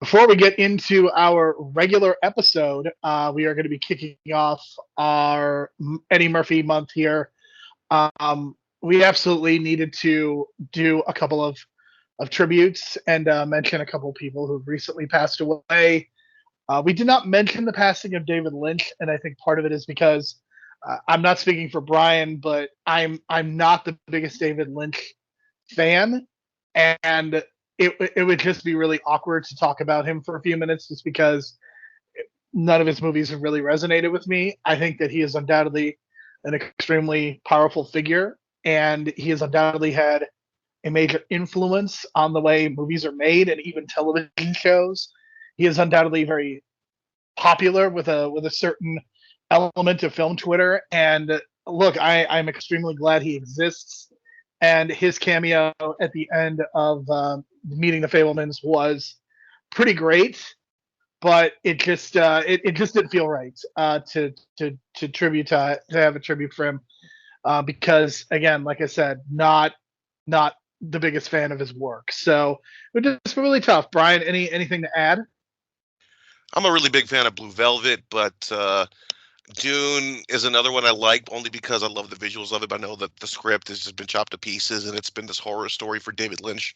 Before we get into our regular episode, we are going to be kicking off our Eddie Murphy month here. We absolutely needed to do a couple of tributes and mention a couple of people who've recently passed away. We did not mention the passing of David Lynch, and I think part of it is because I'm not speaking for Brian, but I'm not the biggest David Lynch fan, and it would just be really awkward to talk about him for a few minutes just because none of his movies have really resonated with me. I think that he is undoubtedly an extremely powerful figure, and he has undoubtedly had a major influence on the way movies are made and even television shows. He is undoubtedly very popular with a certain element of film Twitter. And look, I'm extremely glad he exists. And his cameo at the end of Meeting the Fablemans was pretty great, but it just didn't feel right to tribute to have a tribute for him because again, like I said, not the biggest fan of his work. So it was just really tough. Brian, anything to add? I'm a really big fan of Blue Velvet, but Dune is another one I like only because I love the visuals of it. But I know that the script has just been chopped to pieces and it's been this horror story for David Lynch.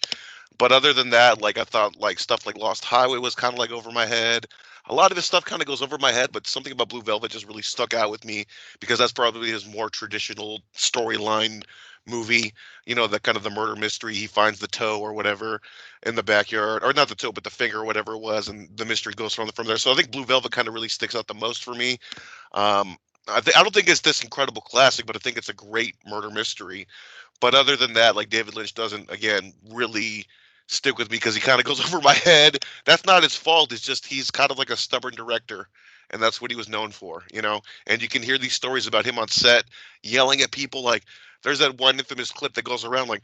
But other than that, like I thought like stuff like Lost Highway was kind of like over my head. A lot of his stuff kind of goes over my head, but something about Blue Velvet just really stuck out with me because that's probably his more traditional storyline movie. The kind of the murder mystery. He finds the toe or whatever in the backyard, or not the toe, but the finger or whatever it was, and the mystery goes from there. So I think Blue Velvet kind of really sticks out the most for me. I don't think it's this incredible classic, but I think it's a great murder mystery. But other than that, like David Lynch doesn't again really stick with me because he kind of goes over my head. That's not his fault. It's just he's kind of like a stubborn director, and that's what he was known for. And you can hear these stories about him on set yelling at people. Like there's that one infamous clip that goes around like,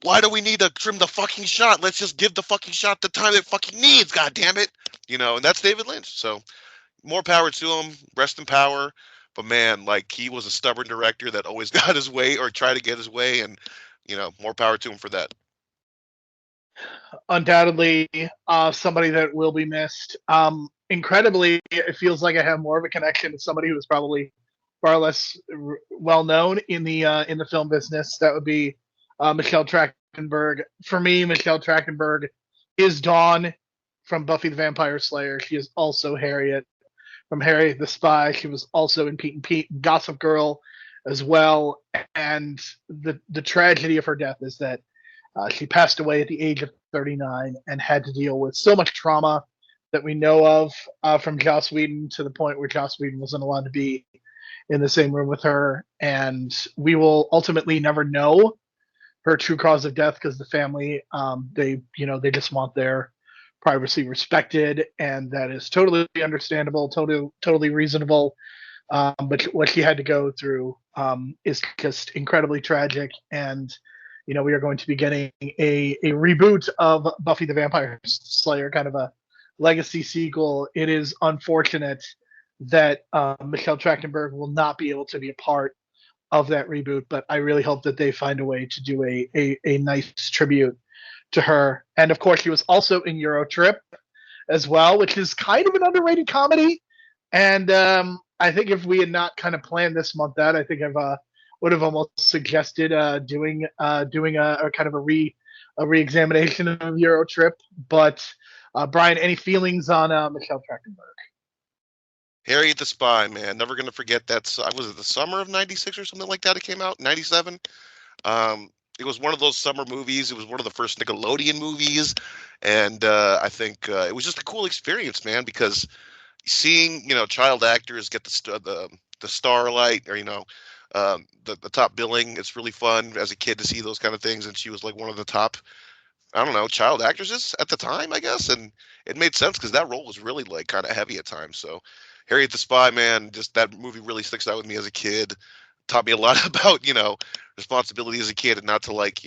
"Why do we need to trim the fucking shot? Let's just give the fucking shot the time it fucking needs. God damn it!" And that's David Lynch. So more power to him. Rest in power. But man, like he was a stubborn director that always got his way or tried to get his way, and more power to him for that. Undoubtedly, somebody that will be missed. Incredibly, it feels like I have more of a connection to somebody who is probably far less well known in the film business. That would be Michelle Trachtenberg. For me, Michelle Trachtenberg is Dawn from Buffy the Vampire Slayer. She is also Harriet from Harriet the Spy. She was also in Pete and Pete, and Gossip Girl, as well. And the tragedy of her death is that she passed away at the age of 39 and had to deal with so much trauma that we know of from Joss Whedon to the point where Joss Whedon wasn't allowed to be in the same room with her. And we will ultimately never know her true cause of death because the family, they just want their privacy respected, and that is totally understandable, totally reasonable. But what she had to go through is just incredibly tragic, and we are going to be getting a reboot of Buffy the Vampire Slayer, kind of a legacy sequel. It is unfortunate that Michelle Trachtenberg will not be able to be a part of that reboot, but I really hope that they find a way to do a nice tribute to her. And of course, she was also in Eurotrip as well, which is kind of an underrated comedy. And I think if we had not kind of planned this month out, I think I've would have almost suggested doing a kind of a re-examination of Eurotrip. But Brian, any feelings on Michelle Trachtenberg? Harriet the Spy, man, never gonna forget that. Was it the summer of '96 or something like that? It came out '97. It was one of those summer movies. It was one of the first Nickelodeon movies, and I think it was just a cool experience, man. Because seeing child actors get the starlight, or the top billing, it's really fun as a kid to see those kind of things. And she was like one of the top, I don't know, child actresses at the time, I guess. And it made sense because that role was really like kind of heavy at times. So Harriet the Spy, man, just that movie really sticks out with me as a kid. Taught me a lot about responsibility as a kid and not to like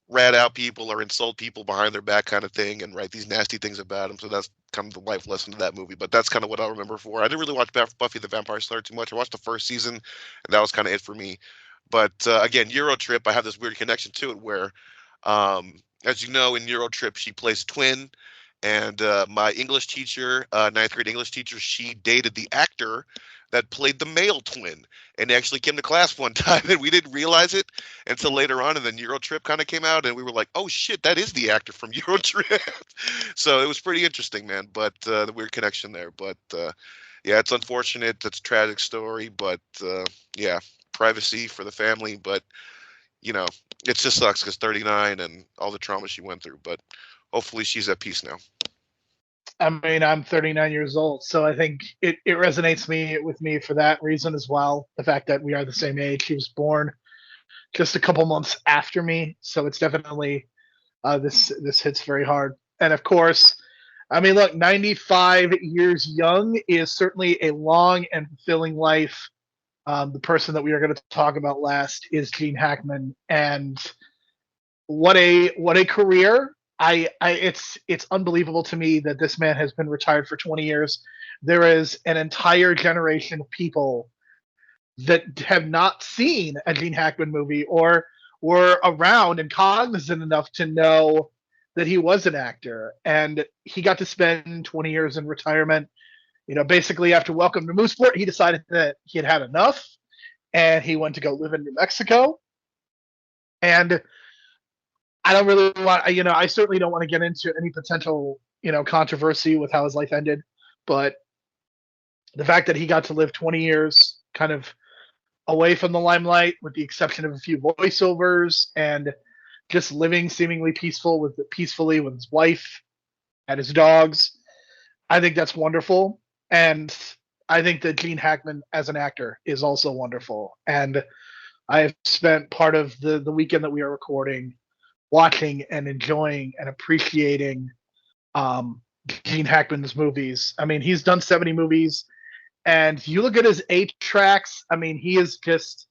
rat out people or insult people behind their back kind of thing and write these nasty things about them. So that's kind of the life lesson of that movie. But that's kind of what I remember for. I didn't really watch Buffy the Vampire Slayer too much. I watched the first season, and that was kind of it for me. But again, Eurotrip, I have this weird connection to it where, as you know, in Eurotrip, she plays twin. And my English teacher, ninth grade English teacher, she dated the actor that played the male twin, and he actually came to class one time, and we didn't realize it until later on, and then Eurotrip kind of came out, and we were like, "Oh shit, that is the actor from Eurotrip." So it was pretty interesting, man. But the weird connection there. But yeah, it's unfortunate. It's a tragic story, but yeah, privacy for the family. But you know, it just sucks because 39 and all the trauma she went through. But hopefully, she's at peace now. I mean, I'm 39 years old, so I think it resonates with me for that reason as well. The fact that we are the same age. He was born just a couple months after me, so it's definitely this hits very hard. And of course, I mean, look, 95 years young is certainly a long and fulfilling life. The person that we are going to talk about last is Gene Hackman, and what a career. It's unbelievable to me that this man has been retired for 20 years. There is an entire generation of people that have not seen a Gene Hackman movie or were around and cognizant enough to know that he was an actor. And he got to spend 20 years in retirement. You know, basically after Welcome to Mooseport, he decided that he had had enough and he went to go live in New Mexico. And I don't really want, I certainly don't want to get into any potential, controversy with how his life ended. But the fact that he got to live 20 years kind of away from the limelight, with the exception of a few voiceovers, and just living seemingly peacefully with his wife and his dogs. I think that's wonderful, and I think that Gene Hackman as an actor is also wonderful. And I have spent part of the weekend that we are recording watching and enjoying and appreciating Gene Hackman's movies. I mean, he's done 70 movies. And you look at his 8 tracks, I mean, he is just,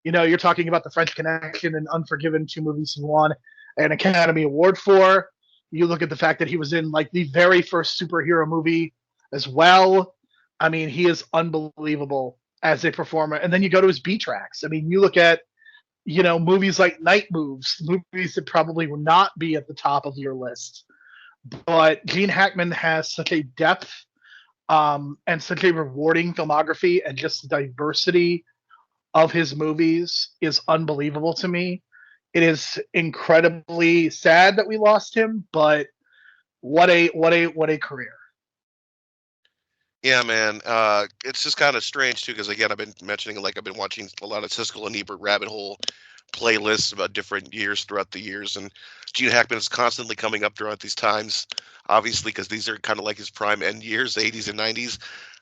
you're talking about The French Connection and Unforgiven, 2 movies he won an Academy Award for. You look at the fact that he was in like the very first superhero movie as well. I mean, he is unbelievable as a performer. And then you go to his B tracks. I mean, you look at, movies like Night Moves, movies that probably will not be at the top of your list. But Gene Hackman has such a depth and such a rewarding filmography, and just the diversity of his movies is unbelievable to me. It is incredibly sad that we lost him, but what a career. Yeah, man. It's just kind of strange too, because again, I've been mentioning like I've been watching a lot of Siskel and Ebert rabbit hole playlists about different years throughout the years, and Gene Hackman is constantly coming up throughout these times, obviously because these are kind of like his prime end years, 80s and 90s.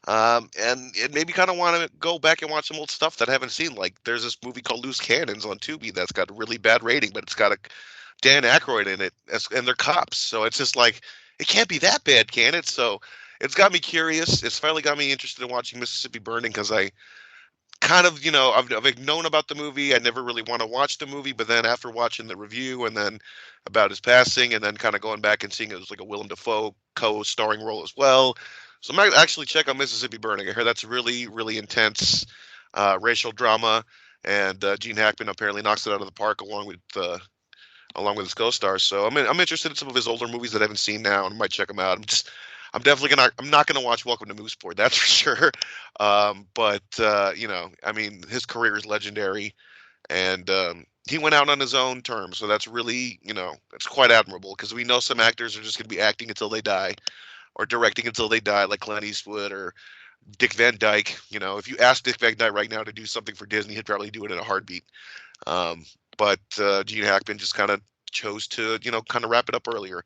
And it made me kind of want to go back and watch some old stuff that I haven't seen. Like there's this movie called Loose Cannons on Tubi that's got a really bad rating, but it's got a Dan Aykroyd in it, and they're cops, so it's just like it can't be that bad, can it? So it's got me curious. It's finally got me interested in watching Mississippi Burning because I kind of, I've known about the movie. I never really want to watch the movie, but then after watching the review and then about his passing and then kind of going back and seeing it was like a Willem Dafoe co-starring role as well. So I might actually check out Mississippi Burning. I heard that's really, really intense racial drama, and Gene Hackman apparently knocks it out of the park along with his co-stars. So I'm interested in some of his older movies that I haven't seen now, and I might check them out. I'm not gonna watch Welcome to Mooseport, that's for sure. But I mean, his career is legendary, and he went out on his own terms, so that's really, that's quite admirable. Because we know some actors are just gonna be acting until they die, or directing until they die, like Clint Eastwood or Dick Van Dyke. If you ask Dick Van Dyke right now to do something for Disney, he'd probably do it in a heartbeat. But Gene Hackman just kind of chose to, kind of wrap it up earlier.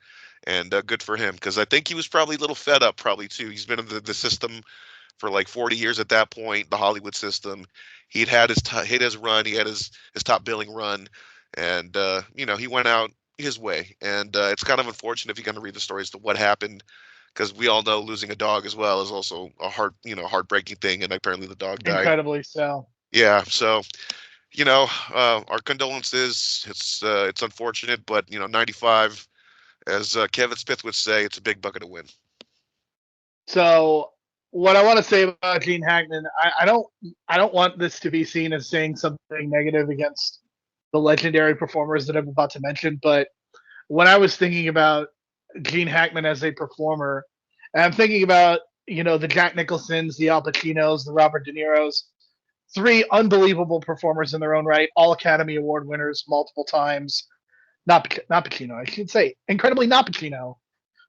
And good for him, because I think he was probably a little fed up, probably too. He's been in the system for like 40 years at that point, the Hollywood system. He'd had his run, he had his top billing run, and he went out his way. And it's kind of unfortunate if you're going to read the story as to what happened, because we all know losing a dog as well is also a heartbreaking thing, and apparently the dog died. Incredibly so. Yeah, so our condolences. It's unfortunate, but 95. As Kevin Smith would say, it's a big bucket of win. So, what I want to say about Gene Hackman, I don't want this to be seen as saying something negative against the legendary performers that I'm about to mention. But when I was thinking about Gene Hackman as a performer. And I'm thinking about, the Jack Nicholsons, the Al Pacinos, the Robert De Niros, three unbelievable performers in their own right, all Academy Award winners multiple times. Not Pacino, I should say, incredibly not Pacino,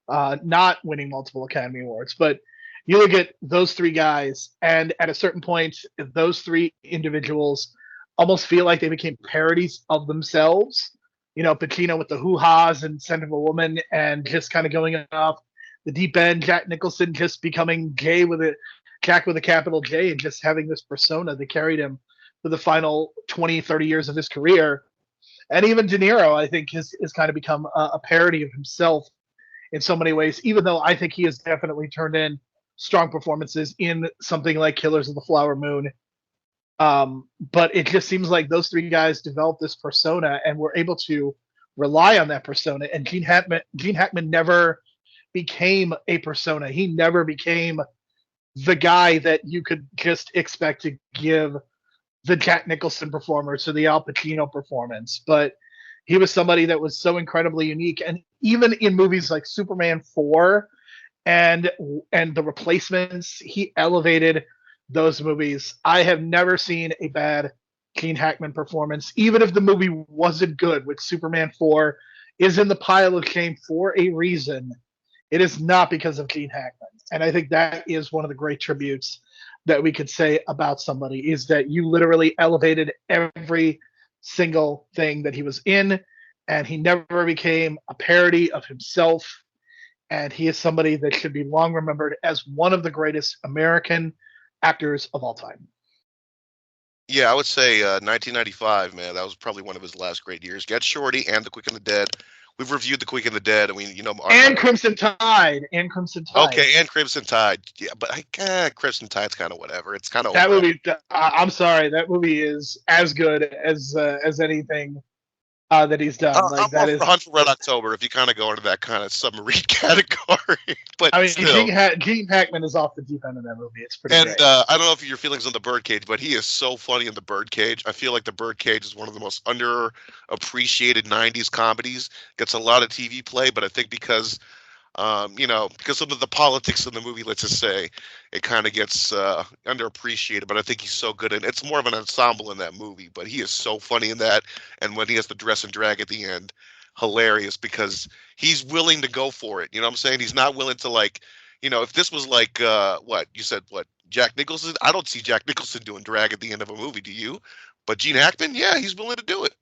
not winning multiple Academy Awards. But you look at those three guys, and at a certain point, those three individuals almost feel like they became parodies of themselves. Pacino with the hoo-has and Scent of a Woman, and just kind of going off the deep end. Jack Nicholson just becoming Jack with a capital J, and just having this persona that carried him for the final 20, 30 years of his career. And even De Niro, I think, has kind of become a parody of himself in so many ways, even though I think he has definitely turned in strong performances in something like Killers of the Flower Moon. But it just seems like those three guys developed this persona and were able to rely on that persona. And Gene Hackman never became a persona. He never became the guy that you could just expect to give the Jack Nicholson performance or the Al Pacino performance. But he was somebody that was so incredibly unique. And even in movies like Superman 4 and The Replacements, he elevated those movies. I have never seen a bad Gene Hackman performance, even if the movie wasn't good, which Superman 4 is in the pile of shame for a reason. It is not because of Gene Hackman. And I think that is one of the great tributes that we could say about somebody, is that you literally elevated every single thing that he was in, and he never became a parody of himself. And he is somebody that should be long remembered as one of the greatest American actors of all time. Yeah, I would say 1995, man. That was probably one of his last great years. Get Shorty and The Quick and the Dead. We've reviewed The Quick and the Dead, and and Crimson Tide, Okay, and Crimson Tide. Yeah, but Crimson Tide's kind of whatever. It's kind of that movie. I'm sorry, that movie is as good as anything that he's done. I'm more for Hunt for Red October if you kind of go into that kind of submarine category. But I mean, still. Gene Hackman is off the deep end of that movie. It's pretty great. I don't know if your feelings on The Birdcage, but he is so funny in The Birdcage. I feel like The Birdcage is one of the most underappreciated 90s comedies. Gets a lot of TV play, but I think because of the politics in the movie, let's just say, it kind of gets underappreciated. But I think he's so good, and it's more of an ensemble in that movie. But he is so funny in that, and when he has the dress and drag at the end, hilarious, because he's willing to go for it. You know what I'm saying? He's not willing to, if this was like Jack Nicholson. I don't see Jack Nicholson doing drag at the end of a movie. Do you? But Gene Hackman, yeah, he's willing to do it.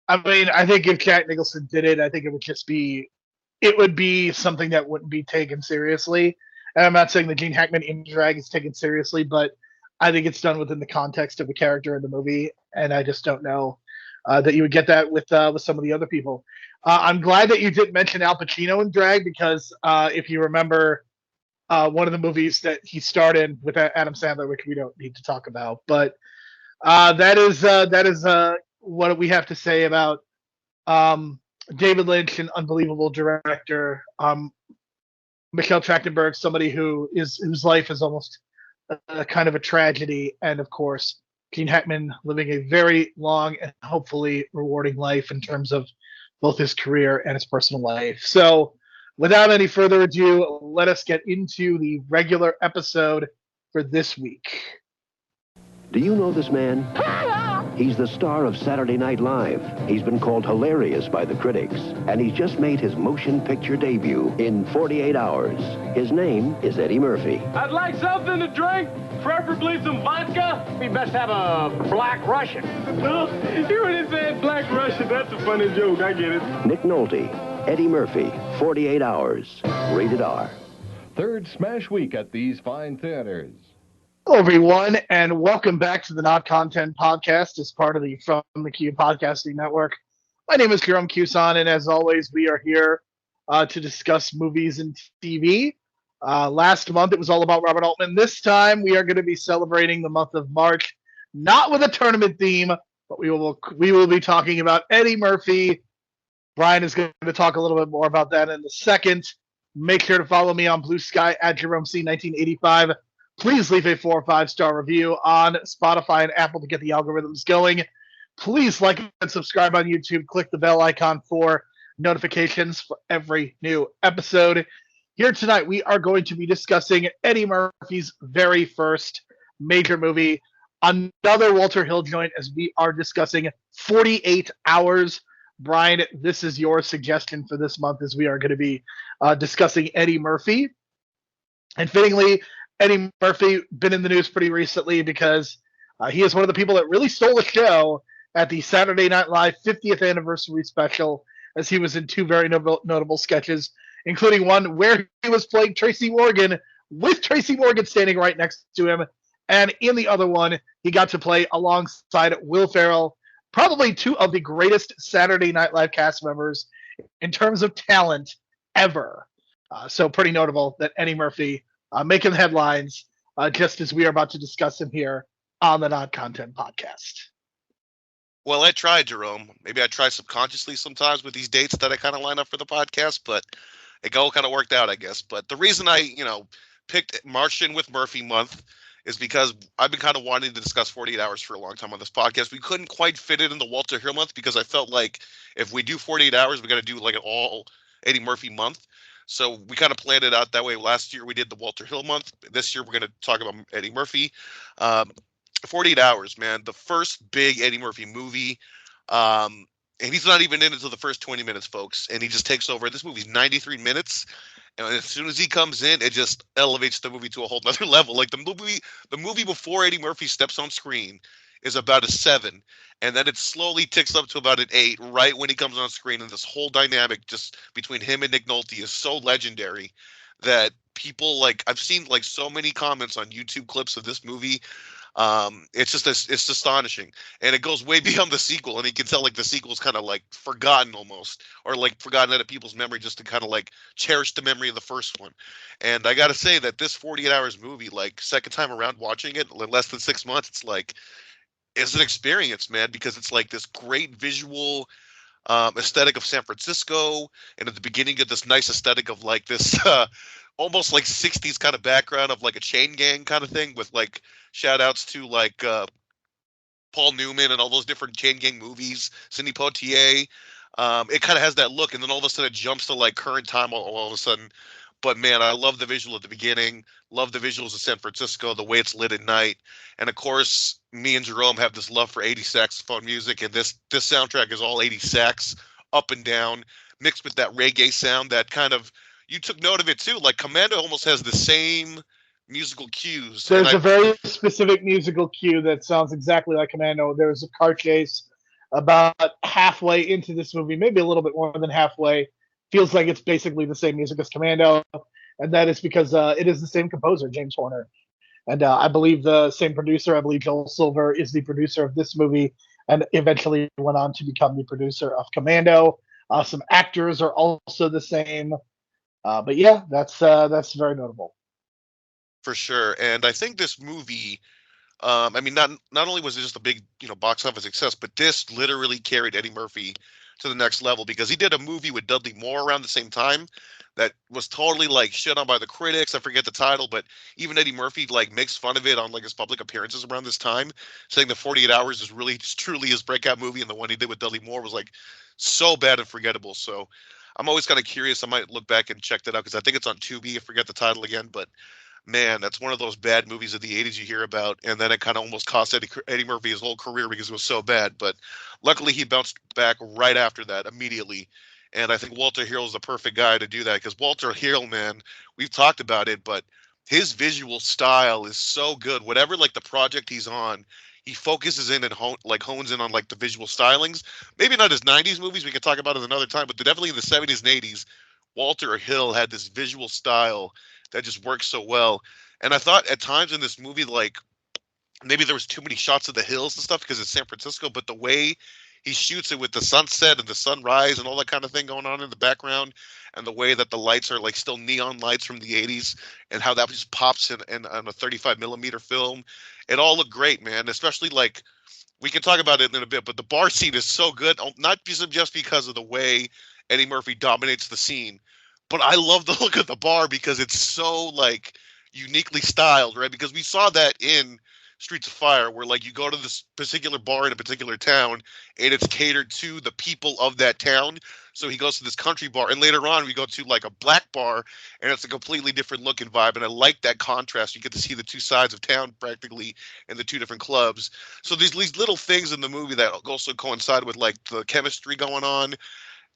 I mean, I think if Jack Nicholson did it, I think it would be something that wouldn't be taken seriously. And I'm not saying that Gene Hackman in drag is taken seriously, but I think it's done within the context of the character in the movie. And I just don't know that you would get that with some of the other people. I'm glad that you didn't mention Al Pacino in drag, because if you remember one of the movies that he starred in with Adam Sandler, which we don't need to talk about, but that is what we have to say about David Lynch, an unbelievable director. Michelle Trachtenberg, somebody whose life is almost a kind of a tragedy, and of course Gene Hackman living a very long and hopefully rewarding life in terms of both his career and his personal life. So without any further ado, let us get into the regular episode for this week. Do you know this man? He's the star of Saturday Night Live. He's been called hilarious by the critics, and he's just made his motion picture debut in 48 hours. His name is Eddie Murphy. I'd like something to drink, preferably some vodka. We best have a Black Russian. No, you already said Black Russian. That's a funny joke. I get it. Nick Nolte, Eddie Murphy, 48 hours. Rated R. Third smash week at these fine theaters. Hello, everyone, and welcome back to the Not Content Podcast as part of the From the Q Podcasting Network. My name is Jerome Cuson, and as always, we are here to discuss movies and TV. Last month, it was all about Robert Altman. This time, we are going to be celebrating the month of March, not with a tournament theme, but we will be talking about Eddie Murphy. Brian is going to talk a little bit more about that in a second. Make sure to follow me on Blue Sky at Jerome C1985. Please leave a 4 or 5 star review on Spotify and Apple to get the algorithms going. Please like and subscribe on YouTube. Click the bell icon for notifications for every new episode. Here tonight, we are going to be discussing Eddie Murphy's very first major movie, another Walter Hill joint, as we are discussing 48 Hours. Brian, this is your suggestion for this month, as we are going to be discussing Eddie Murphy. And fittingly, Eddie Murphy been in the news pretty recently because he is one of the people that really stole the show at the Saturday Night Live 50th anniversary special, as he was in two very notable sketches, including one where he was playing Tracy Morgan with Tracy Morgan standing right next to him. And in the other one, he got to play alongside Will Ferrell, probably two of the greatest Saturday Night Live cast members in terms of talent ever. So pretty notable that Eddie Murphy making headlines just as we are about to discuss him here on the Not Content Podcast. Well, I tried, Jerome. Maybe I try subconsciously sometimes with these dates that I kind of line up for the podcast, but it all kind of worked out, I guess. But the reason I, picked Martian with Murphy month is because I've been kind of wanting to discuss 48 Hours for a long time on this podcast. We couldn't quite fit it in the Walter Hill month because I felt like if we do 48 Hours, we got to do like an all Eddie Murphy month. So we kind of planned it out that way. Last year we did the Walter Hill month. This year we're going to talk about Eddie Murphy. 48 Hours, man. The first big Eddie Murphy movie. And he's not even in until the first 20 minutes, folks. And he just takes over. This movie's 93 minutes. And as soon as he comes in, it just elevates the movie to a whole nother level. Like the movie before Eddie Murphy steps on screen is about a 7. And then it slowly ticks up to about an 8 right when he comes on screen. And this whole dynamic just between him and Nick Nolte is so legendary that people, like, I've seen like so many comments on YouTube clips of this movie. It's astonishing, and it goes way beyond the sequel, and you can tell like the sequel is kind of like forgotten almost, or like forgotten out of people's memory just to kind of like cherish the memory of the first one. And I gotta say that this 48 Hours movie, like second time around watching it in less than 6 months, it's an experience, man, because it's like this great visual aesthetic of San Francisco, and at the beginning of this nice aesthetic of like this almost like 60s kind of background of like a chain gang kind of thing with like shout outs to like Paul Newman and all those different chain gang movies, Sidney Poitier. It kind of has that look, and then all of a sudden it jumps to like current time all of a sudden. But man, I love the visual at the beginning, love the visuals of San Francisco, the way it's lit at night. And of course, me and Jerome have this love for 80s saxophone music, and this soundtrack is all 80s sax, up and down, mixed with that reggae sound that kind of, you took note of it too. Like Commando almost has the same musical cues. There's a very specific musical cue that sounds exactly like Commando. There's a car chase about halfway into this movie, maybe a little bit more than halfway. Feels like it's basically the same music as Commando, and that is because it is the same composer, James Horner. And I believe the same producer, I believe Joel Silver, is the producer of this movie and eventually went on to become the producer of Commando. Some actors are also the same. But yeah, that's very notable. For sure. And I think this movie, I mean, not only was it just a big, box office success, but this literally carried Eddie Murphy to the next level, because he did a movie with Dudley Moore around the same time that was totally like shit on by the critics. I forget the title, but even Eddie Murphy like makes fun of it on like his public appearances around this time, saying that 48 Hours is really just truly his breakout movie, and the one he did with Dudley Moore was like so bad and forgettable. So I'm always kind of curious. I might look back and check that out because I think it's on Tubi. I forget the title again, but man, that's one of those bad movies of the 80s you hear about, and then it kind of almost cost Eddie Murphy his whole career because it was so bad. But luckily, he bounced back right after that immediately, and I think Walter Hill is the perfect guy to do that, because Walter Hill, man, we've talked about it, but his visual style is so good. Whatever like the project he's on, he focuses in and hones in on like the visual stylings. Maybe not his 90s movies, we can talk about it another time, but definitely in the 70s and 80s, Walter Hill had this visual style that just works so well. And I thought at times in this movie, like maybe there was too many shots of the hills and stuff because it's San Francisco, but the way he shoots it with the sunset and the sunrise and all that kind of thing going on in the background, and the way that the lights are like still neon lights from the 80s, and how that just pops in on a 35 millimeter film, it all looked great, man. Especially like, we can talk about it in a bit, but the bar scene is so good, not just because of the way Eddie Murphy dominates the scene, but I love the look of the bar because it's so like uniquely styled, right? Because we saw that in Streets of Fire, where like you go to this particular bar in a particular town and it's catered to the people of that town. So he goes to this country bar, and later on we go to like a black bar, and it's a completely different look and vibe. And I like that contrast. You get to see the two sides of town practically in the two different clubs. So these little things in the movie that also coincide with like the chemistry going on.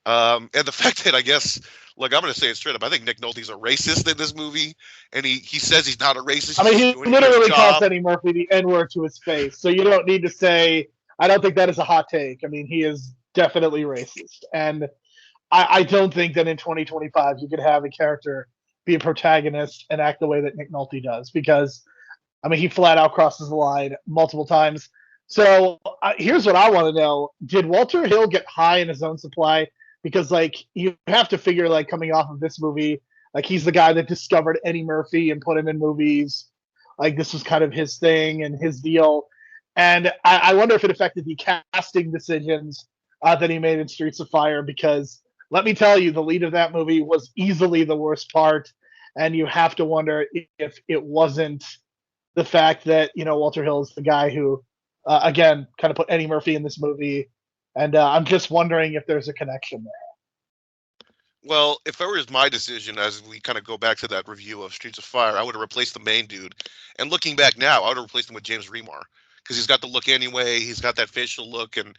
And the fact that I guess, look, I'm going to say it straight up. I think Nick Nolte's a racist in this movie, and he says he's not a racist. I mean, he doing literally his calls job. Eddie Murphy the N-word to his face, so you don't need to say. I don't think that is a hot take. I mean, he is definitely racist, and I don't think that in 2025 you could have a character be a protagonist and act the way that Nick Nolte does, because I mean, he flat out crosses the line multiple times. So here's what I want to know: did Walter Hill get high in his own supply? Because like you have to figure, like coming off of this movie, like he's the guy that discovered Eddie Murphy and put him in movies. Like this was kind of his thing and his deal. And I wonder if it affected the casting decisions that he made in Streets of Fire, because let me tell you, the lead of that movie was easily the worst part. And you have to wonder if it wasn't the fact that, you know, Walter Hill is the guy who, again, kind of put Eddie Murphy in this movie. And I'm just wondering if there's a connection there. Well, if it was my decision, as we kind of go back to that review of Streets of Fire, I would have replaced the main dude. And looking back now, I would have replaced him with James Remar, because he's got the look anyway. He's got that facial look, and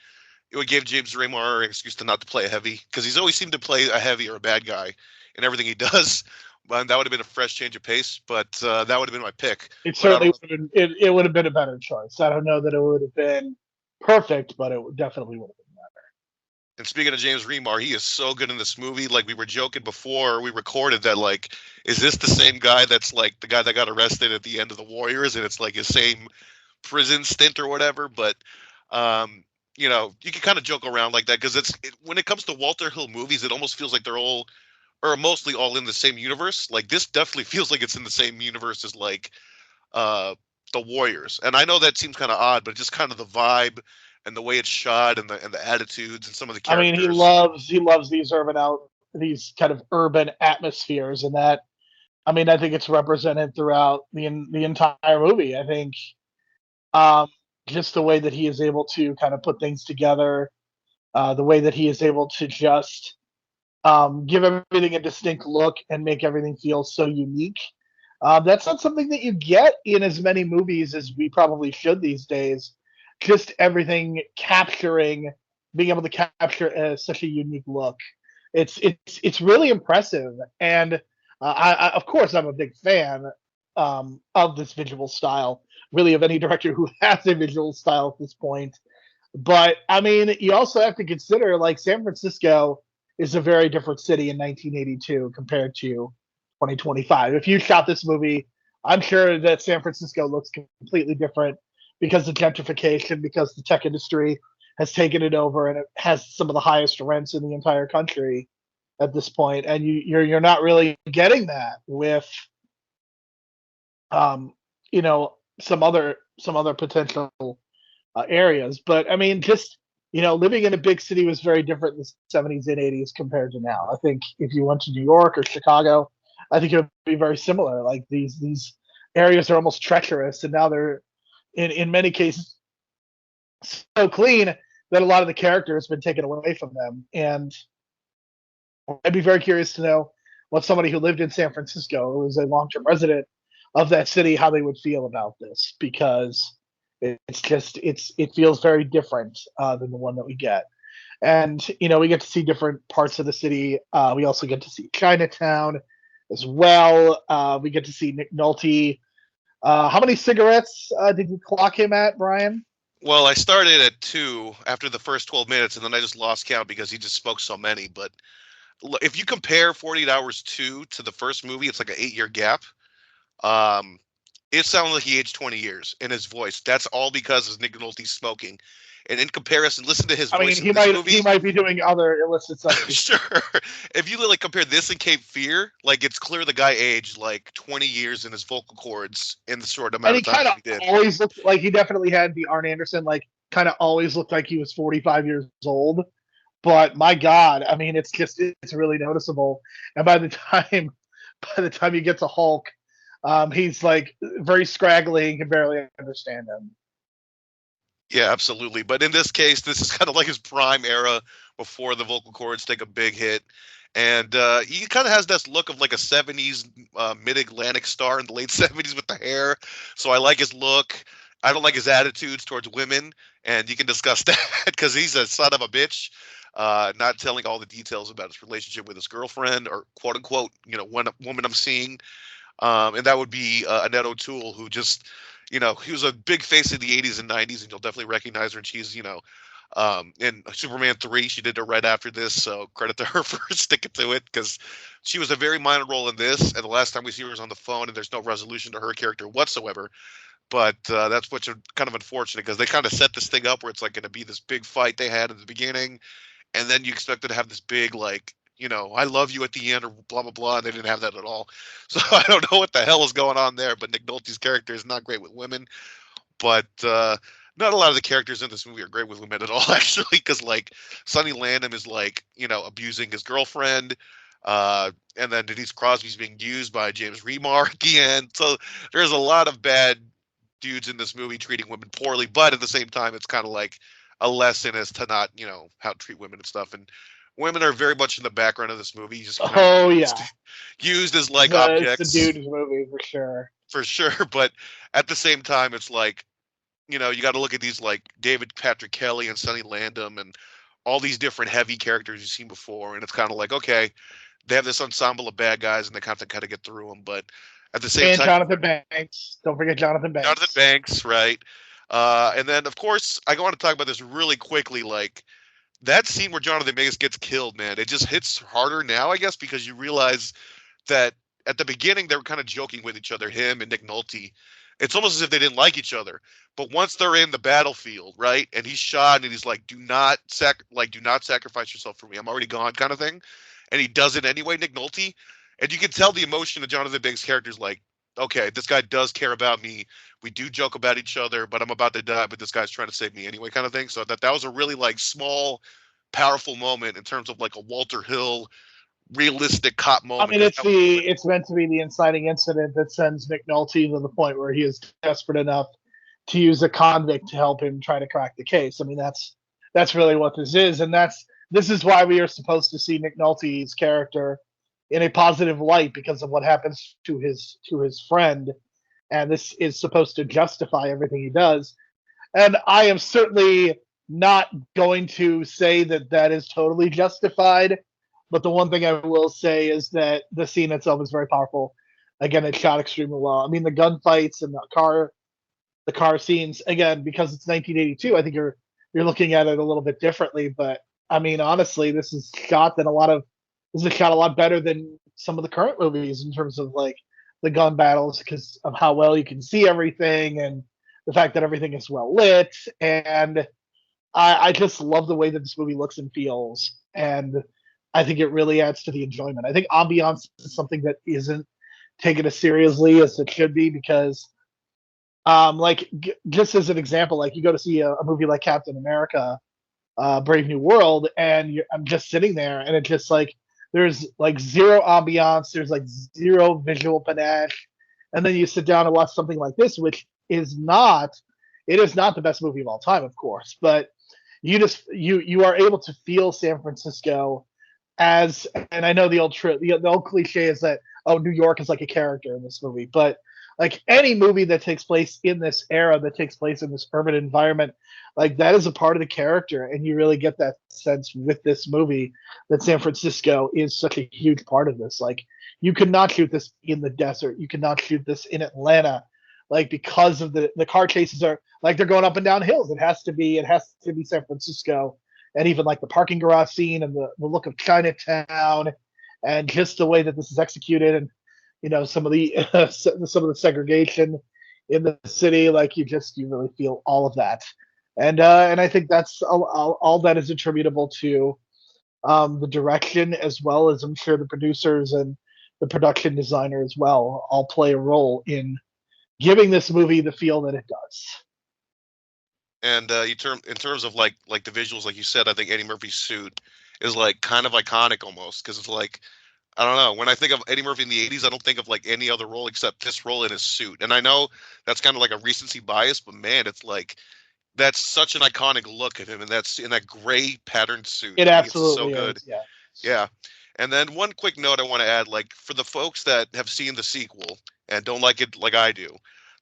it would give James Remar an excuse to not to play a heavy, because he's always seemed to play a heavy or a bad guy in everything he does. But that would have been a fresh change of pace, but that would have been my pick. It certainly would have been, it would have been a better choice. I don't know that it would have been perfect, but it definitely would have been better. And speaking of James Remar, he is so good in this movie. Like, we were joking before we recorded that, like, is this the same guy that's like the guy that got arrested at the end of The Warriors, and it's like his same prison stint or whatever? But you know, you can kind of joke around like that, because when it comes to Walter Hill movies, it almost feels like they're all, or mostly all, in the same universe. Like, this definitely feels like it's in the same universe as like The Warriors. And I know that seems kind of odd, but just kind of the vibe and the way it's shot and the attitudes and some of the characters. I mean, he loves these kind of urban atmospheres, and that, I mean, I think it's represented throughout the entire movie. I think just the way that he is able to kind of put things together, the way that he is able to just give everything a distinct look and make everything feel so unique. That's not something that you get in as many movies as we probably should these days. Just everything being able to capture such a unique look. It's really impressive. And of course, I'm a big fan of this visual style, really, of any director who has a visual style at this point. But I mean, you also have to consider, like, San Francisco is a very different city in 1982 compared to 2025. If you shot this movie, I'm sure that San Francisco looks completely different, because of gentrification, because the tech industry has taken it over, and it has some of the highest rents in the entire country at this point. And you're not really getting that with you know, some other potential areas. But I mean, just, you know, living in a big city was very different in the 70s and 80s compared to now. I think if you went to New York or Chicago, I think it would be very similar. Like, these areas are almost treacherous, and now they're in many cases so clean that a lot of the character has been taken away from them. And I'd be very curious to know what somebody who lived in San Francisco, or was a long-term resident of that city, how they would feel about this, because it feels very different than the one that we get. And, you know, we get to see different parts of the city. We also get to see Chinatown as well. We get to see Nick Nolte. How many cigarettes did you clock him at, Brian? Well, I started at 2 after the first 12 minutes, and then I just lost count because he just smoked so many. But if you compare 48 Hours 2 to the first movie, it's like an 8-year gap. It sounds like he aged 20 years in his voice. That's all because of Nick Nolte smoking. And in comparison, listen to his voice in this movie. He might be doing other illicit stuff. Sure. If you like compare this and Cape Fear, like, it's clear the guy aged like 20 years in his vocal cords in the short amount of time he did. Always looked like he definitely had the Arn Anderson, like, kind of always looked like he was 45 years old. But my God, I mean, it's really noticeable. And by the time you get to Hulk, he's like very scraggly and can barely understand him. Yeah, absolutely. But in this case, this is kind of like his prime era before the vocal cords take a big hit. And he kind of has this look of like a 70s mid-Atlantic star in the late 70s with the hair. So I like his look. I don't like his attitudes towards women. And you can discuss that because he's a son of a bitch, not telling all the details about his relationship with his girlfriend or quote unquote, one woman I'm seeing. And that would be Annette O'Toole, who just, he was a big face in the 80s and 90s, and you'll definitely recognize her. And she's, in Superman 3, she did it right after this, so credit to her for sticking to it, because she was a very minor role in this, and the last time we see her is on the phone, and there's no resolution to her character whatsoever. But that's what's kind of unfortunate, because they kind of set this thing up where it's like going to be this big fight they had at the beginning, and then you expected to have this big, like, I love you at the end, or blah, blah, blah, and they didn't have that at all. So I don't know what the hell is going on there, but Nick Nolte's character is not great with women. But not a lot of the characters in this movie are great with women at all, actually, because, like, Sonny Landham is, like, abusing his girlfriend, and then Denise Crosby's being used by James Remar at the end. So there's a lot of bad dudes in this movie treating women poorly, but at the same time, it's kind of like a lesson as to not, how to treat women and stuff. And women are very much in the background of this movie. Just used as like objects. It's the dude's movie for sure. For sure, but at the same time, it's like, you got to look at these like David Patrick Kelly and Sonny Landham and all these different heavy characters you've seen before, and it's kind of like, okay, they have this ensemble of bad guys, and they kind of get through them, but at the same time, Jonathan Banks. Don't forget Jonathan Banks. Jonathan Banks, right? And then, of course, I want to talk about this really quickly, like, that scene where Jonathan Banks gets killed, man, it just hits harder now, I guess, because you realize that at the beginning they were kind of joking with each other, him and Nick Nolte. It's almost as if they didn't like each other. But once they're in the battlefield, right, and he's shot, and he's like, do not sacrifice yourself for me. I'm already gone, kind of thing. And he does it anyway, Nick Nolte. And you can tell the emotion of Jonathan Banks' character is like, okay, this guy does care about me. We do joke about each other, but I'm about to die, but this guy's trying to save me anyway, kind of thing. So that was a really, like, small, powerful moment in terms of, like, a Walter Hill realistic cop moment. I mean, it's meant to be the inciting incident that sends Nick Nolte to the point where he is desperate enough to use a convict to help him try to crack the case. I mean, that's really what this is, and this is why we are supposed to see Nick Nolte's character in a positive light, because of what happens to his friend, and this is supposed to justify everything he does. And I am certainly not going to say that is totally justified. But the one thing I will say is that the scene itself is very powerful. Again, it's shot extremely well. I mean, the gunfights and the car scenes, again, because it's 1982, I think you're looking at it a little bit differently. But I mean, honestly, this is shot a lot better than some of the current movies in terms of like the gun battles, because of how well you can see everything and the fact that everything is well lit. And I just love the way that this movie looks and feels. And I think it really adds to the enjoyment. I think ambiance is something that isn't taken as seriously as it should be, because, just as an example, like you go to see a movie like Captain America, Brave New World, and I'm just sitting there, and it's just like there's like zero ambiance, there's like zero visual panache, and then you sit down and watch something like this, which is not the best movie of all time, of course, but you are able to feel San Francisco. And I know the old cliche is that, oh, New York is like a character in this movie, but like any movie that takes place in this era, that takes place in this urban environment, like that is a part of the character, and you really get that sense with this movie that San Francisco is such a huge part of this. Like you could not shoot this in the desert, you could not shoot this in Atlanta, like because of the car chases are like they're going up and down hills. It has to be San Francisco. And even like the parking garage scene and the look of Chinatown, and just the way that this is executed, and some of the segregation in the city, like you really feel all of that, and I think that's all that is attributable to the direction, as well as I'm sure the producers and the production designer as well all play a role in giving this movie the feel that it does. And in terms of like the visuals, like you said, I think Eddie Murphy's suit is like kind of iconic almost, because it's like, I don't know, when I think of Eddie Murphy in the 80s, I don't think of like any other role except this role in his suit. And I know that's kind of like a recency bias, but man, it's like that's such an iconic look at him, and that's in that gray patterned suit. It I think it's so absolutely good. is. Yeah. Yeah. And then one quick note I want to add, like for the folks that have seen the sequel and don't like it like I do,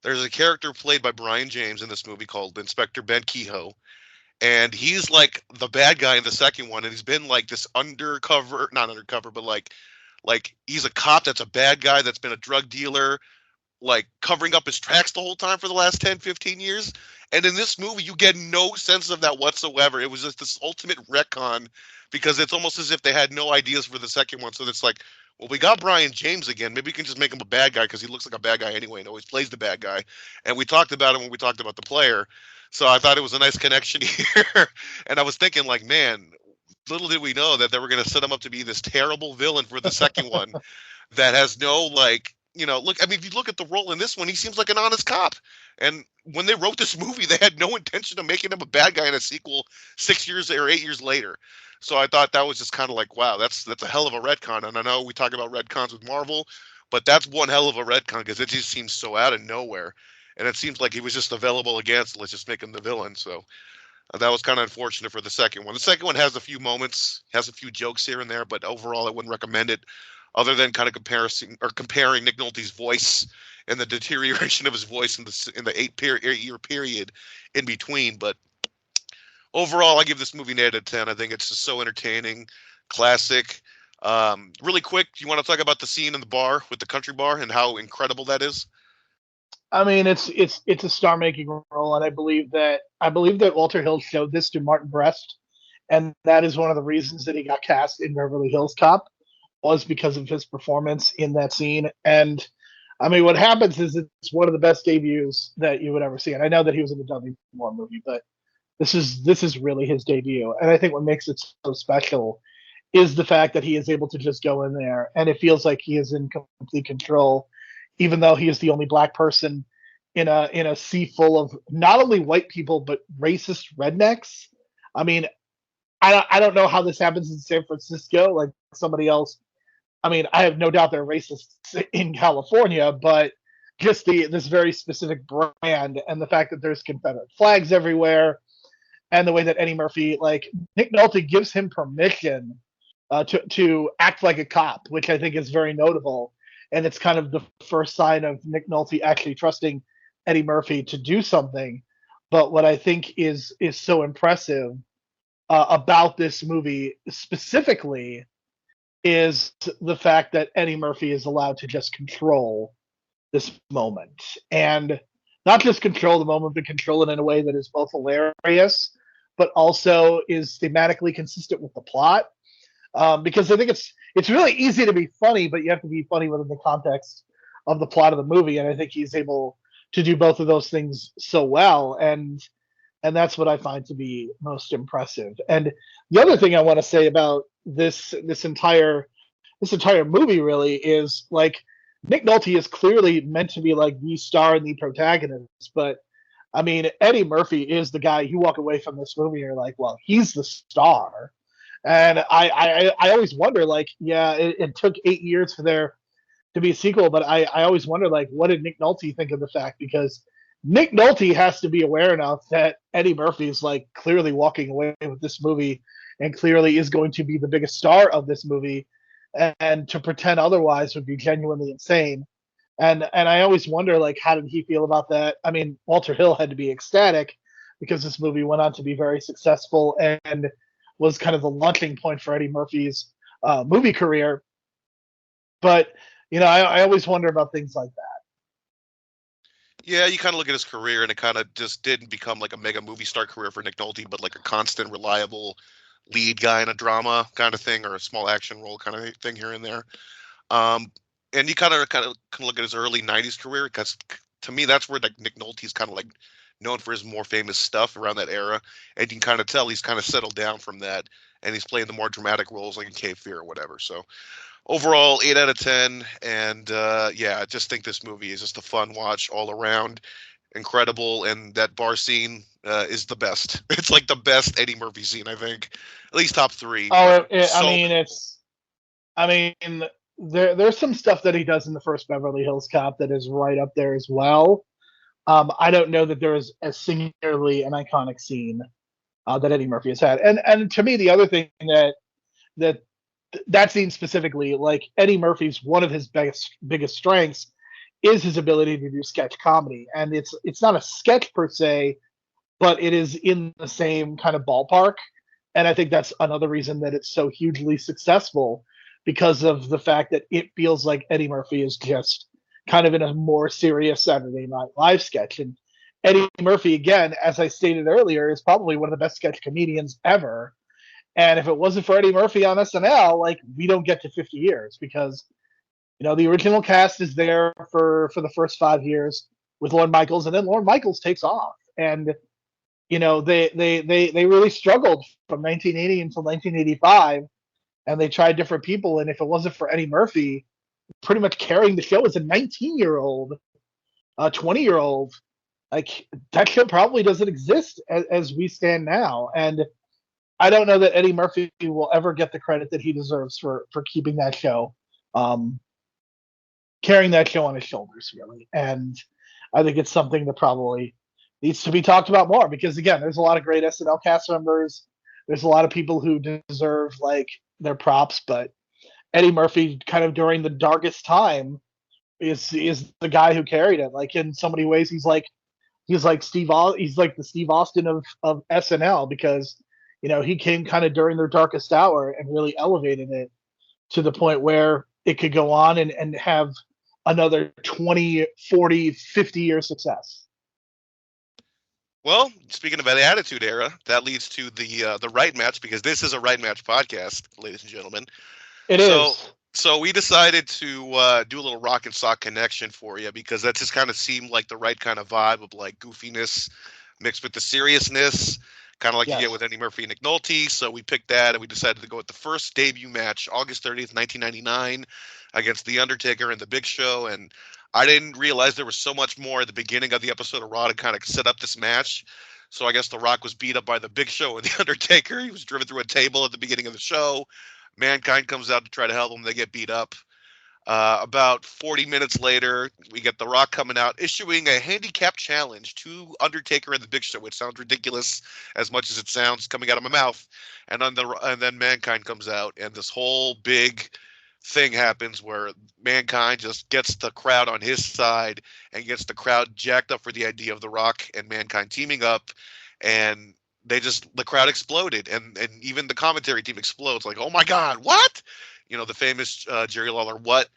there's a character played by Brian James in this movie called Inspector Ben Kehoe, and he's like the bad guy in the second one, and he's been like this undercover, not undercover, but like he's a cop that's a bad guy that's been a drug dealer, like covering up his tracks the whole time for the last 10, 15 years. And in this movie, you get no sense of that whatsoever. It was just this ultimate retcon because it's almost as if they had no ideas for the second one. So it's like, well, we got Brian James again. Maybe we can just make him a bad guy because he looks like a bad guy anyway and always plays the bad guy. And we talked about it when we talked about the player. So I thought it was a nice connection here. And I was thinking, like, man, little did we know that they were going to set him up to be this terrible villain for the second one that has no, like, look, I mean, if you look at the role in this one, he seems like an honest cop. And when they wrote this movie, they had no intention of making him a bad guy in a sequel 6 years or 8 years later. So I thought that was just kind of like, wow, that's a hell of a retcon. And I know we talk about retcons with Marvel, but that's one hell of a retcon because it just seems so out of nowhere. And it seems like he was just available again, so let's just make him the villain. So that was kind of unfortunate for the second one. The second one has a few moments, has a few jokes here and there, but overall I wouldn't recommend it, other than kind of comparing Nick Nolte's voice and the deterioration of his voice in the 8-year period in between. But overall, I give this movie an 8 out of 10. I think it's just so entertaining, classic. Really quick, do you want to talk about the scene in the bar with the country bar and how incredible that is? I mean, it's a star-making role, and I believe that Walter Hill showed this to Martin Brest, and that is one of the reasons that he got cast in Beverly Hills Cop, was because of his performance in that scene. And I mean, what happens is it's one of the best debuts that you would ever see. And I know that he was in the Dudley Moore movie, but this is really his debut. And I think what makes it so special is the fact that he is able to just go in there, and it feels like he is in complete control, even though he is the only black person in a sea full of not only white people but racist rednecks. I mean, I don't know how this happens in San Francisco, like somebody else. I mean, I have no doubt they're racists in California, but just this very specific brand and the fact that there's Confederate flags everywhere, and the way that Eddie Murphy, like Nick Nolte, gives him permission to act like a cop, which I think is very notable. And it's kind of the first sign of Nick Nolte actually trusting Eddie Murphy to do something. But what I think is so impressive about this movie specifically is the fact that Eddie Murphy is allowed to just control this moment, and not just control the moment, but control it in a way that is both hilarious, but also is thematically consistent with the plot. Because I think it's really easy to be funny, but you have to be funny within the context of the plot of the movie, and I think he's able to do both of those things so well, and that's what I find to be most impressive. And the other thing I want to say about this entire movie really is, like, Nick Nolte is clearly meant to be like the star and the protagonist, but I mean, Eddie Murphy is the guy you walk away from this movie and you're like, well, he's the star. And I always wonder, like, yeah, it took 8 years for there to be a sequel, but I always wonder, like, what did Nick Nolte think of the fact? Because Nick Nolte has to be aware enough that Eddie Murphy is, like, clearly walking away with this movie and clearly is going to be the biggest star of this movie, and to pretend otherwise would be genuinely insane. And I always wonder, like, how did he feel about that? I mean, Walter Hill had to be ecstatic because this movie went on to be very successful and was kind of the launching point for Eddie Murphy's movie career. But, I always wonder about things like that. Yeah, you kind of look at his career, and it kind of just didn't become like a mega movie star career for Nick Nolte, but like a constant, reliable lead guy in a drama kind of thing, or a small action role kind of thing here and there. And you kind of look at his early '90s career, because to me that's where like Nick Nolte's kind of like known for his more famous stuff around that era, and you can kind of tell he's kind of settled down from that, and he's playing the more dramatic roles like in Cape Fear or whatever. So overall, 8 out of 10, and yeah, I just think this movie is just a fun watch all around, incredible, and that bar scene is the best. It's like the best Eddie Murphy scene, I think, at least top 3. Oh, So I mean, there's some stuff that he does in the first Beverly Hills Cop that is right up there as well. I don't know that there is as singularly an iconic scene that Eddie Murphy has had. And to me, the other thing that that scene specifically, like Eddie Murphy's one of his biggest strengths is his ability to do sketch comedy, and it's not a sketch per se, but it is in the same kind of ballpark. And I think that's another reason that it's so hugely successful because of the fact that it feels like Eddie Murphy is just kind of in a more serious Saturday Night Live sketch. And Eddie Murphy, again, as I stated earlier, is probably one of the best sketch comedians ever. And if it wasn't for Eddie Murphy on SNL, like we don't get to 50 years because the original cast is there for the first 5 years with Lorne Michaels, and then Lorne Michaels takes off. And they really struggled from 1980 until 1985, and they tried different people. And if it wasn't for Eddie Murphy, pretty much carrying the show as a 19-year-old, a 20-year-old, like that show probably doesn't exist as we stand now. And I don't know that Eddie Murphy will ever get the credit that he deserves for keeping that show, carrying that show on his shoulders, really. And I think it's something that probably needs to be talked about more because, again, there's a lot of great SNL cast members. There's a lot of people who deserve like their props, but Eddie Murphy, kind of during the darkest time, is the guy who carried it. Like in so many ways, he's like he's like the Steve Austin of SNL because he came kind of during their darkest hour and really elevated it to the point where it could go on and have another 20, 40, 50-year success. Well, speaking of the Attitude Era, that leads to the right match because this is a right match podcast, ladies and gentlemen. It is. So we decided to do a little rock and sock connection for you because that just kind of seemed like the right kind of vibe of like goofiness mixed with the seriousness, kind of like you get with Eddie Murphy and Nick Nolte. So we picked that and we decided to go with the first debut match, August 30th, 1999, against The Undertaker and The Big Show. And I didn't realize there was so much more at the beginning of the episode of Raw to kind of set up this match. So I guess The Rock was beat up by The Big Show and The Undertaker. He was driven through a table at the beginning of the show. Mankind comes out to try to help him. They get beat up. About 40 minutes later, we get The Rock coming out, issuing a handicap challenge to Undertaker and The Big Show, which sounds ridiculous as much as it sounds coming out of my mouth. And then Mankind comes out, and this whole big thing happens where Mankind just gets the crowd on his side and gets the crowd jacked up for the idea of The Rock and Mankind teaming up, and the crowd exploded, and even the commentary team explodes, like, oh my God, what? The famous Jerry Lawler, what?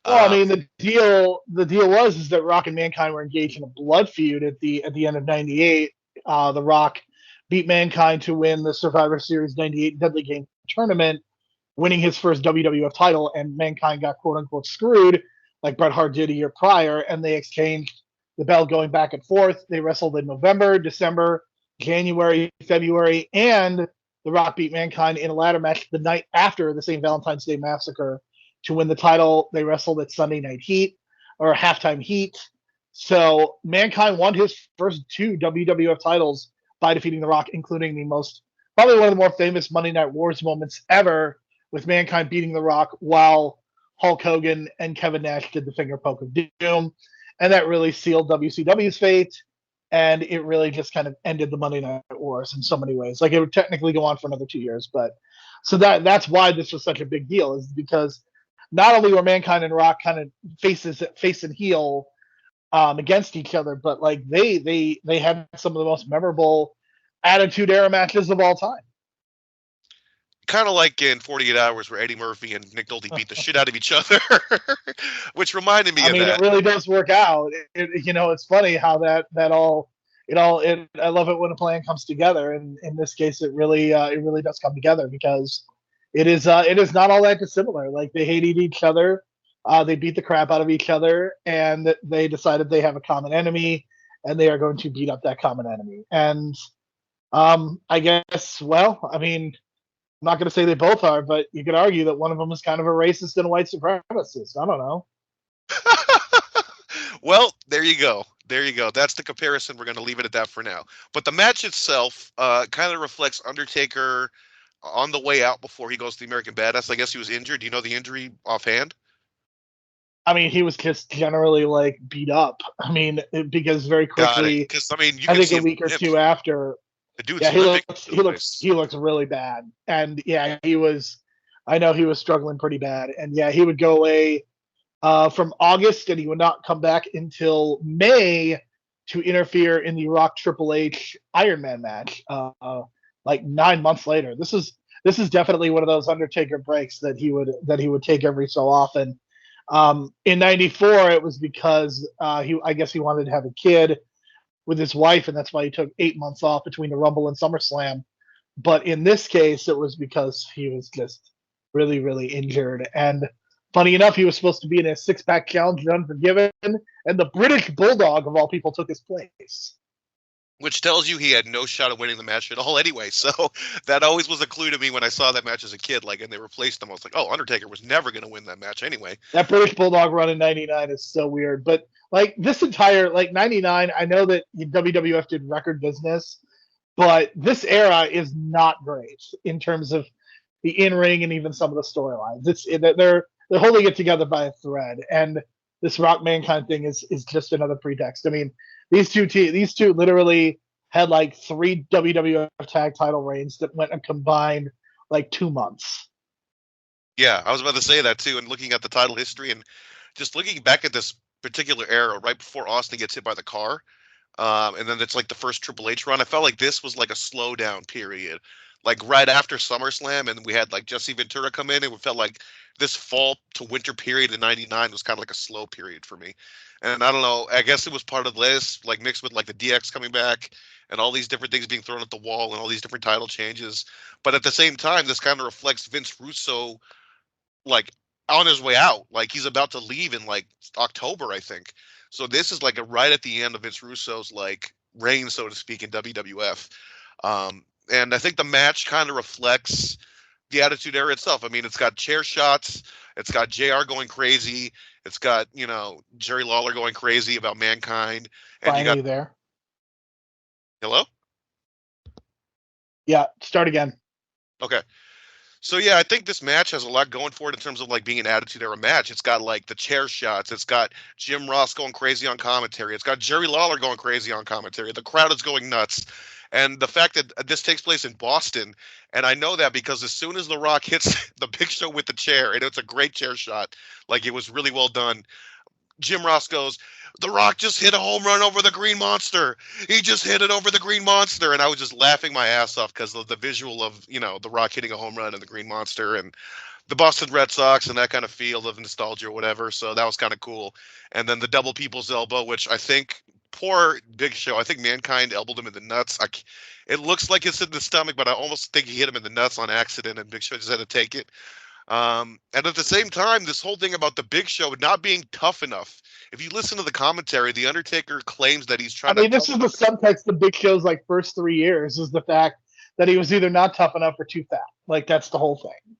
Well, I mean, the deal was that Rock and Mankind were engaged in a blood feud at the end of '98. The Rock beat Mankind to win the Survivor Series '98 Deadly Game tournament, winning his first WWF title, and Mankind got quote unquote screwed, like Bret Hart did a year prior, and they exchanged the belt going back and forth. They wrestled in November, December, January, February, and The Rock beat Mankind in a ladder match the night after the St. Valentine's Day Massacre to win the title. They wrestled at Sunday Night Heat or Halftime Heat. So Mankind won his first 2 WWF titles by defeating The Rock, including probably one of the more famous Monday Night Wars moments ever, with Mankind beating The Rock while Hulk Hogan and Kevin Nash did the finger poke of doom. And that really sealed WCW's fate. And it really just kind of ended the Monday Night Wars in so many ways. Like it would technically go on for another 2 years, but so that's why this was such a big deal, is because not only were Mankind and Rock kind of face and heel against each other, but like they had some of the most memorable Attitude Era matches of all time. Kind of like in 48 Hours where Eddie Murphy and Nick Nolte beat the shit out of each other, which reminded me of that. It really does work out. It's funny how that all, I love it when a plan comes together. And in this case, it really does come together because it is not all that dissimilar. Like they hated each other. They beat the crap out of each other, and they decided they have a common enemy and they are going to beat up that common enemy. And I guess, I'm not going to say they both are, but you could argue that one of them is kind of a racist and a white supremacist. I don't know. Well, there you go. That's the comparison. We're going to leave it at that for now. But the match itself kind of reflects Undertaker on the way out before he goes to the American Badass. I guess he was injured. Do you know the injury offhand? I mean, he was just generally like beat up. I mean, because very Got it. quickly, Because I mean, you I can think see a him week or limp. two after, The dude's yeah, he limping looks to the place. he looks really bad, and yeah, he was. I know he was struggling pretty bad, and yeah, he would go away from August, and he would not come back until May to interfere in the Rock Triple H Iron Man match. Like 9 months later, this is definitely one of those Undertaker breaks that he would take every so often. In '94, it was because I guess he wanted to have a kid with his wife, and that's why he took 8 months off between the Rumble and SummerSlam. But in this case, it was because he was just really, really injured. And funny enough, he was supposed to be in a six-pack challenge with Unforgiven, and the British Bulldog of all people took his place. Which tells you he had no shot of winning the match at all anyway. So that always was a clue to me when I saw that match as a kid. Like, and they replaced him. I was like, oh, Undertaker was never going to win that match anyway. That British Bulldog run in '99 is so weird. But like this entire like '99, I know that WWF did record business, but this era is not great in terms of the in-ring and even some of the storylines. They're holding it together by a thread, and this Rock Mankind thing is just another pretext. I mean, these two literally had like 3 WWF tag title reigns that went a combined like 2 months. Yeah, I was about to say that too. And looking at the title history and just looking back at this particular era, right before Austin gets hit by the car, and then it's like the first Triple H run. I felt like this was like a slowdown period, like right after SummerSlam, and we had like Jesse Ventura come in, and it felt like this fall to winter period in '99 was kind of like a slow period for me. And I don't know, I guess it was part of this, like mixed with like the DX coming back and all these different things being thrown at the wall and all these different title changes. But at the same time, this kind of reflects Vince Russo like on his way out. Like he's about to leave in like October, I think. So this is like a right at the end of Vince Russo's like reign, so to speak, in WWF. And I think the match kind of reflects the Attitude Era itself. I mean, it's got chair shots, it's got JR going crazy, it's got, you know, Jerry Lawler going crazy about Mankind, and Finally, you got there. Hello? Yeah, start again. Okay. So yeah, I think this match has a lot going for it in terms of like being an Attitude Era match. It's got like the chair shots. It's got Jim Ross going crazy on commentary. It's got Jerry Lawler going crazy on commentary. The crowd is going nuts. And the fact that this takes place in Boston, and I know that because as soon as The Rock hits the Big Show with the chair, and it's a great chair shot, like it was really well done, Jim Ross goes, "The Rock just hit a home run over the Green Monster. He just hit it over the Green Monster." And I was just laughing my ass off because of the visual of, you know, The Rock hitting a home run and the Green Monster and the Boston Red Sox and that kind of feel of nostalgia or whatever. So that was kind of cool. And then the double people's elbow, which I think poor Big Show, I think Mankind elbowed him in the nuts. It looks like it's in the stomach, but I almost think he hit him in the nuts on accident and Big Show just had to take it. And at the same time, this whole thing about the Big Show not being tough enough. If you listen to the commentary, the Undertaker claims that he's trying I mean, to. this is the subtext of Big Show's like first 3 years is the fact that he was either not tough enough or too fat. Like that's the whole thing.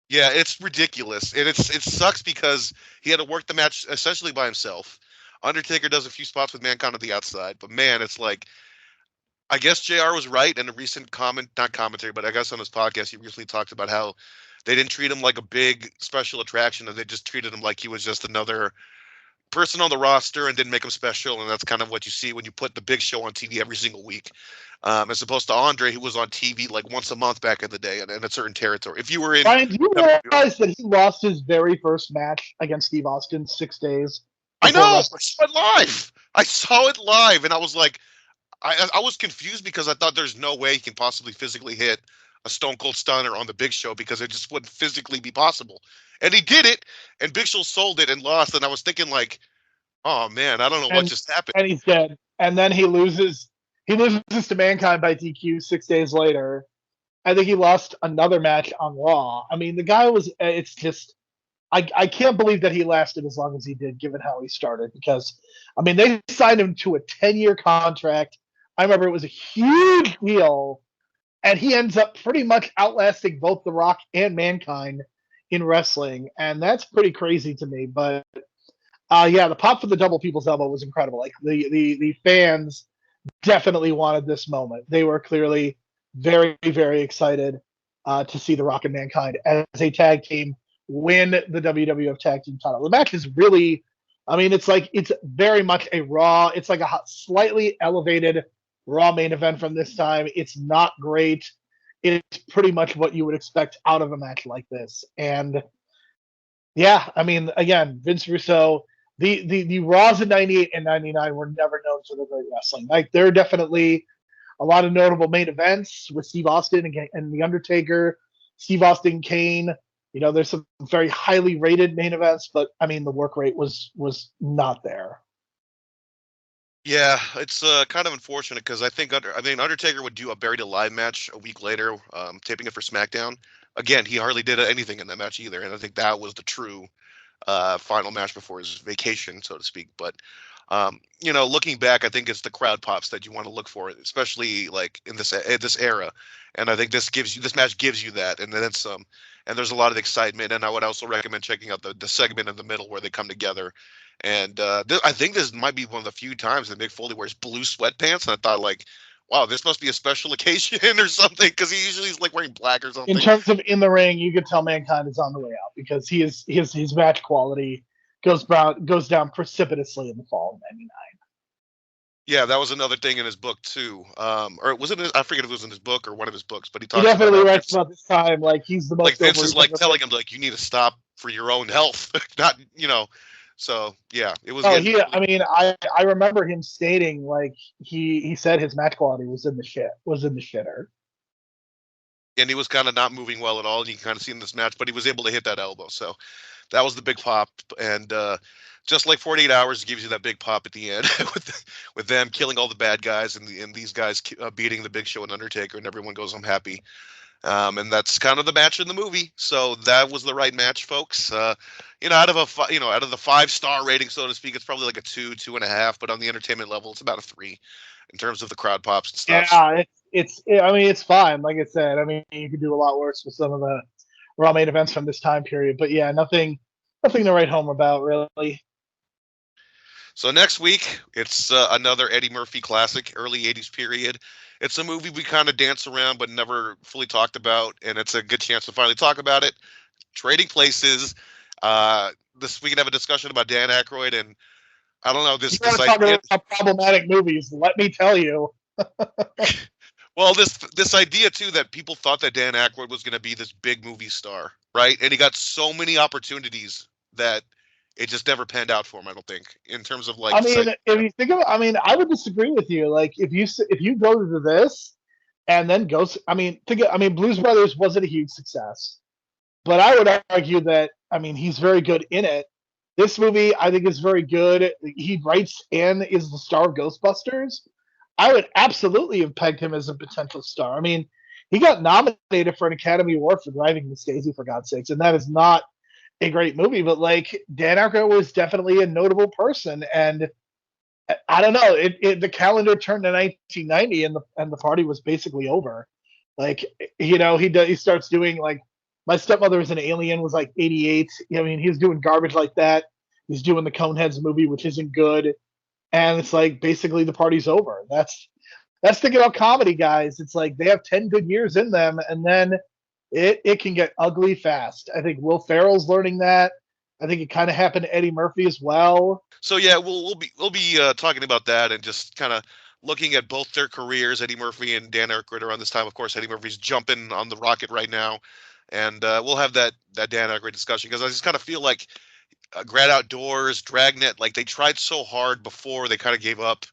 Yeah, it's ridiculous, and it sucks because he had to work the match essentially by himself. Undertaker does a few spots with Mankind on the outside, but man, it's like I guess JR was right in a recent not commentary, but I guess on his podcast he recently talked about how they didn't treat him like a big special attraction, and they just treated him like he was just another person on the roster and didn't make him special. And that's kind of what you see when you put the Big Show on TV every single week, as opposed to Andre, who was on TV like once a month back in the day in a certain territory. If you were in, Brian, do you realize that he lost his very first match against Steve Austin 6 days? I know, I saw it live. I saw it live, and I was like, I was confused because I thought there's no way he can possibly physically hit a Stone Cold Stunner on the Big Show because it just wouldn't physically be possible. And he did it, and Big Show sold it and lost. And I was thinking like, oh man, I don't know what just happened. And he's dead. And then he loses to Mankind by DQ 6 days later. I think he lost another match on Raw. I mean, the guy was. It's just. I can't believe that he lasted as long as he did, given how he started. Because, I mean, they signed him to a 10-year contract. I remember it was a huge deal, and he ends up pretty much outlasting both The Rock and Mankind in wrestling, and that's pretty crazy to me. But yeah, the pop for the double people's elbow was incredible. Like the fans definitely wanted this moment. They were clearly very, very excited to see The Rock and Mankind as a tag team win the WWF Tag Team title. The match is really, I mean, it's very much a Raw. It's like a slightly elevated Raw main event from this time. It's not great. It's pretty much what you would expect out of a match like this. And yeah, I mean, again, Vince Russo, the Raws in '98 and '99 were never known for their great wrestling. Like, there are definitely a lot of notable main events with Steve Austin and The Undertaker, Steve Austin, Kane. You know, there's some very highly rated main events, but I mean, the work rate was not there. Yeah, it's kind of unfortunate because I think Undertaker would do a Buried Alive match a week later, taping it for SmackDown. Again, he hardly did anything in that match either, and I think that was the true final match before his vacation, so to speak. But looking back, I think it's the crowd pops that you want to look for, especially like in this era. And I think this match gives you that, and then some. And there's a lot of excitement. And I would also recommend checking out the segment in the middle where they come together. And I think this might be one of the few times that Mick Foley wears blue sweatpants. And I thought, like, wow, this must be a special occasion or something, because he usually is like wearing black or something. In terms of in the ring, you could tell Mankind is on the way out, because his match quality goes down precipitously in the fall of '99. Yeah, that was another thing in his book too. Or was it? I forget if it was in his book or one of his books, but he definitely writes about this time like he's the most. Like Vince is like telling him, like, you need to stop for your own health, not. So yeah, it was. I mean, I remember him stating, like, he said his match quality was in the shitter. And he was kind of not moving well at all, and you can kind of see in this match, but he was able to hit that elbow. So that was the big pop, and just like 48 Hours gives you that big pop at the end with them killing all the bad guys and these guys beating the Big Show and Undertaker, and everyone goes home happy. And that's kind of the match in the movie. So that was the right match, folks. Out of the 5-star rating, so to speak, it's probably like a 2.5, but on the entertainment level, it's about a 3 in terms of the crowd pops and stuff. Yeah, it's fine. Like I said, I mean, you could do a lot worse with some of the Raw main events from this time period, but yeah, nothing to write home about, really. So next week, it's another Eddie Murphy classic, early 80s period. It's a movie we kind of dance around but never fully talked about, and it's a good chance to finally talk about it. Trading Places. We can have a discussion about Dan Aykroyd, and I don't know, this idea about problematic movies. Let me tell you. Well, this idea too that people thought that Dan Aykroyd was going to be this big movie star, right? And he got so many opportunities that it just never panned out for him, I don't think, in terms of like. I mean, if you think of it, I mean, I would disagree with you. Like, if you go to this and then goes, Blues Brothers wasn't a huge success, but I would argue that, I mean, he's very good in it. This movie, I think, is very good. He writes and is the star of Ghostbusters. I would absolutely have pegged him as a potential star. I mean, he got nominated for an Academy Award for Driving Miss Daisy, for God's sakes, and that is not a great movie, but like, Dan Aykroyd was definitely a notable person, and I don't know, the calendar turned to 1990, and the party was basically over. Like, he starts doing, like, My Stepmother is an Alien was like 88. I mean, he's doing garbage like that. He's doing the Coneheads movie, which isn't good, and it's like basically the party's over. That's the thing about comedy, guys. It's like they have 10 good years in them, and then it can get ugly fast. I think Will Ferrell's learning that. I think it kind of happened to Eddie Murphy as well. So yeah, we'll be talking about that and just kind of looking at both their careers. Eddie Murphy and Dan Aykroyd around this time. Of course, Eddie Murphy's jumping on the rocket right now, and we'll have that Dan Aykroyd discussion, because I just kind of feel like Grad Outdoors, Dragnet, like they tried so hard before they kind of gave up,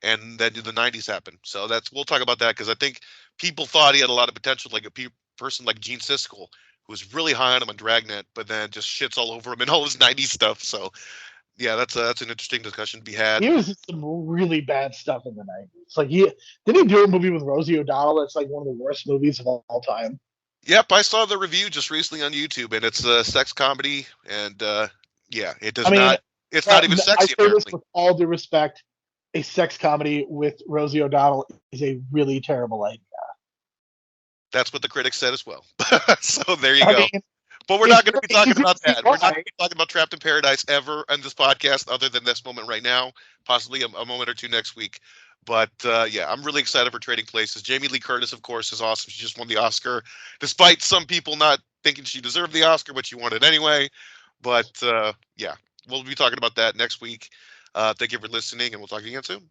and then the 90s happened. So we'll talk about that, because I think people thought he had a lot of potential, like a person like Gene Siskel, who was really high on him on Dragnet, but then just shits all over him and all his 90s stuff. So yeah, that's an interesting discussion to be had. He was in some really bad stuff in the 90s. Like, didn't he do a movie with Rosie O'Donnell that's like one of the worst movies of all time? Yep, I saw the review just recently on YouTube, and it's a sex comedy, and it does it's not even sexy, I say apparently. This with all due respect, a sex comedy with Rosie O'Donnell is a really terrible idea. That's what the critics said as well. So there you go. But we're not going to be talking about that. We're not going to be talking about Trapped in Paradise ever on this podcast, other than this moment right now, possibly a moment or two next week. But I'm really excited for Trading Places. Jamie Lee Curtis, of course, is awesome. She just won the Oscar, despite some people not thinking she deserved the Oscar, but she won it anyway. But yeah, we'll be talking about that next week. Thank you for listening, and we'll talk again soon.